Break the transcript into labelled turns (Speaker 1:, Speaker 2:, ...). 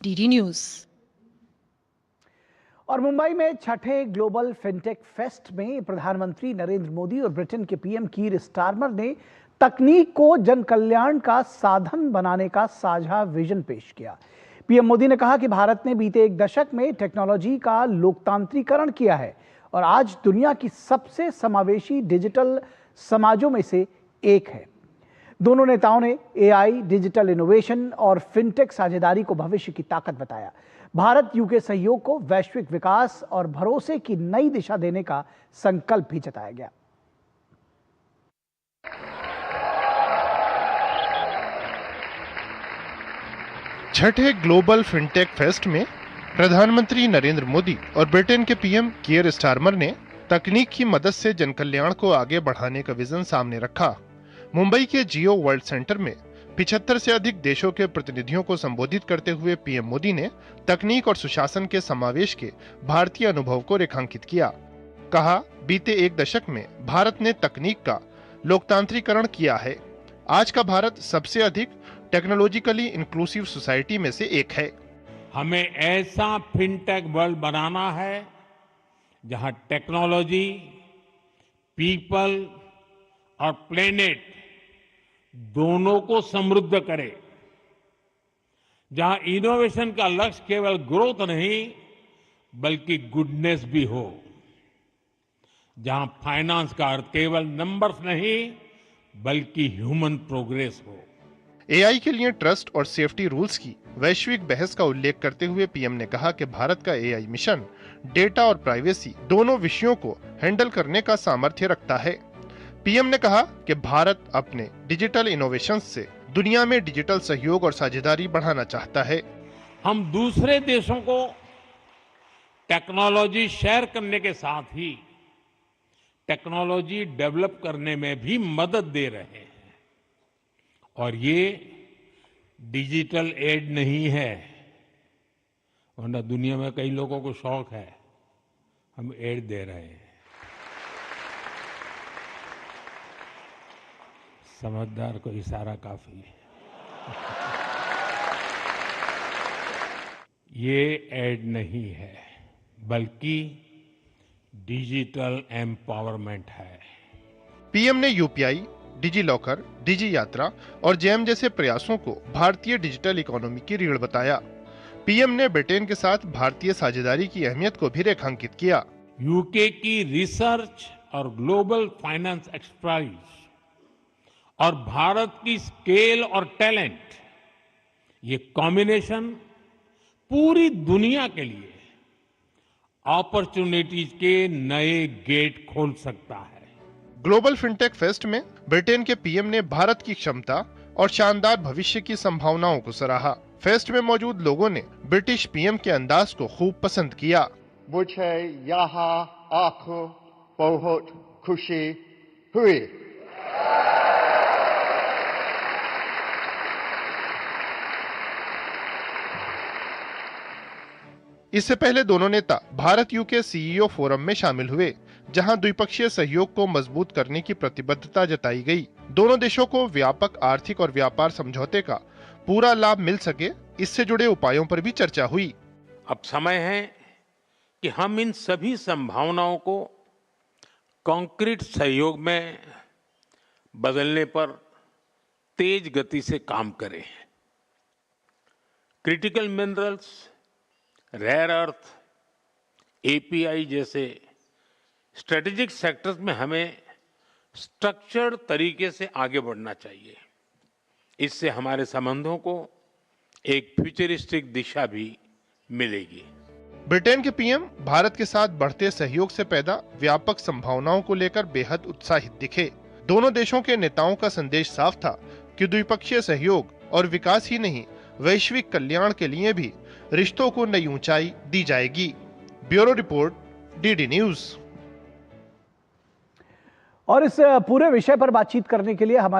Speaker 1: DD news.
Speaker 2: और मुंबई में छठे ग्लोबल फिनटेक फेस्ट में प्रधानमंत्री नरेंद्र मोदी और ब्रिटेन के पीएम कीर स्टारमर ने तकनीक को जन कल्याण का साधन बनाने का साझा विजन पेश किया। पीएम मोदी ने कहा कि भारत ने बीते एक दशक में टेक्नोलॉजी का लोकतांत्रिकरण किया है और आज दुनिया की सबसे समावेशी डिजिटल समाजों में से एक है। दोनों नेताओं ने एआई, डिजिटल इनोवेशन और फिनटेक साझेदारी को भविष्य की ताकत बताया। भारत यूके सहयोग को वैश्विक विकास और भरोसे की नई दिशा देने का संकल्प भी जताया गया।
Speaker 3: छठे ग्लोबल फिनटेक फेस्ट में प्रधानमंत्री नरेंद्र मोदी और ब्रिटेन के पीएम कीर स्टारमर ने तकनीक की मदद से जनकल्याण को आगे बढ़ाने का विजन सामने रखा। मुंबई के जियो वर्ल्ड सेंटर में 75 से अधिक देशों के प्रतिनिधियों को संबोधित करते हुए पीएम मोदी ने तकनीक और सुशासन के समावेश के भारतीय अनुभव को रेखांकित किया। कहा, बीते एक दशक में भारत ने तकनीक का लोकतांत्रिकरण किया है। आज का भारत सबसे अधिक टेक्नोलॉजिकली इंक्लूसिव सोसाइटी में से एक है।
Speaker 4: हमें ऐसा फिनटेक वर्ल्ड बनाना है जहां टेक्नोलॉजी, पीपल और प्लेनेट दोनों को समृद्ध करे, जहां इनोवेशन का लक्ष्य केवल ग्रोथ नहीं बल्कि गुडनेस भी हो, जहां फाइनेंस का अर्थ केवल नंबर्स नहीं बल्कि ह्यूमन प्रोग्रेस हो।
Speaker 3: एआई के लिए ट्रस्ट और सेफ्टी रूल्स की वैश्विक बहस का उल्लेख करते हुए पीएम ने कहा कि भारत का एआई मिशन डेटा और प्राइवेसी दोनों विषयों को हैंडल करने का सामर्थ्य रखता है। पीएम ने कहा कि भारत अपने डिजिटल इनोवेशंस से दुनिया में डिजिटल सहयोग और साझेदारी बढ़ाना चाहता है।
Speaker 4: हम दूसरे देशों को टेक्नोलॉजी शेयर करने के साथ ही टेक्नोलॉजी डेवलप करने में भी मदद दे रहे हैं। और ये डिजिटल एड नहीं है, वरना दुनिया में कई लोगों को शौक है, हम एड दे रहे हैं। समझदार को इशारा काफी है। ये एड नहीं है बल्कि डिजिटल एम्पावरमेंट है।
Speaker 3: पीएम ने यूपीआई, डिजी लॉकर, डिजी यात्रा और जैम जैसे प्रयासों को भारतीय डिजिटल इकोनॉमी की रीढ़ बताया। पीएम ने ब्रिटेन के साथ भारतीय साझेदारी की अहमियत को भी रेखांकित किया।
Speaker 4: यूके की रिसर्च और ग्लोबल फाइनेंस एक्सपर्टाइज और भारत की स्केल और टैलेंट, ये कॉम्बिनेशन पूरी दुनिया के लिए अपॉर्चुनिटीज के नए गेट खोल सकता है।
Speaker 3: ग्लोबल फिनटेक फेस्ट में ब्रिटेन के पीएम ने भारत की क्षमता और शानदार भविष्य की संभावनाओं को सराहा। फेस्ट में मौजूद लोगों ने ब्रिटिश पीएम के अंदाज को खूब पसंद किया।
Speaker 5: मुझे यहाँ आकर बहुत खुशी हुई।
Speaker 3: इससे पहले दोनों नेता भारत यूके सीईओ फोरम में शामिल हुए, जहां द्विपक्षीय सहयोग को मजबूत करने की प्रतिबद्धता जताई गई। दोनों देशों को व्यापक आर्थिक और व्यापार समझौते का पूरा लाभ मिल सके, इससे जुड़े उपायों पर भी चर्चा हुई।
Speaker 4: अब समय है कि हम इन सभी संभावनाओं को कॉन्क्रीट सहयोग में बदलने पर तेज गति से काम करें। Critical minerals, rare earth, API जैसे स्ट्रेटेजिक सेक्टर्स में हमें स्ट्रक्चर्ड तरीके से आगे बढ़ना चाहिए। इससे हमारे संबंधों को एक फ्यूचरिस्टिक दिशा भी मिलेगी।
Speaker 3: ब्रिटेन के पीएम भारत के साथ बढ़ते सहयोग से पैदा व्यापक संभावनाओं को लेकर बेहद उत्साहित दिखे। दोनों देशों के नेताओं का संदेश साफ था कि द्विपक्षीय सहयोग और विकास ही नहीं, वैश्विक कल्याण के लिए भी रिश्तों को नई ऊंचाई दी जाएगी। Bureau report, DD news.
Speaker 2: और इस पूरे विषय पर बातचीत करने के लिए हमारे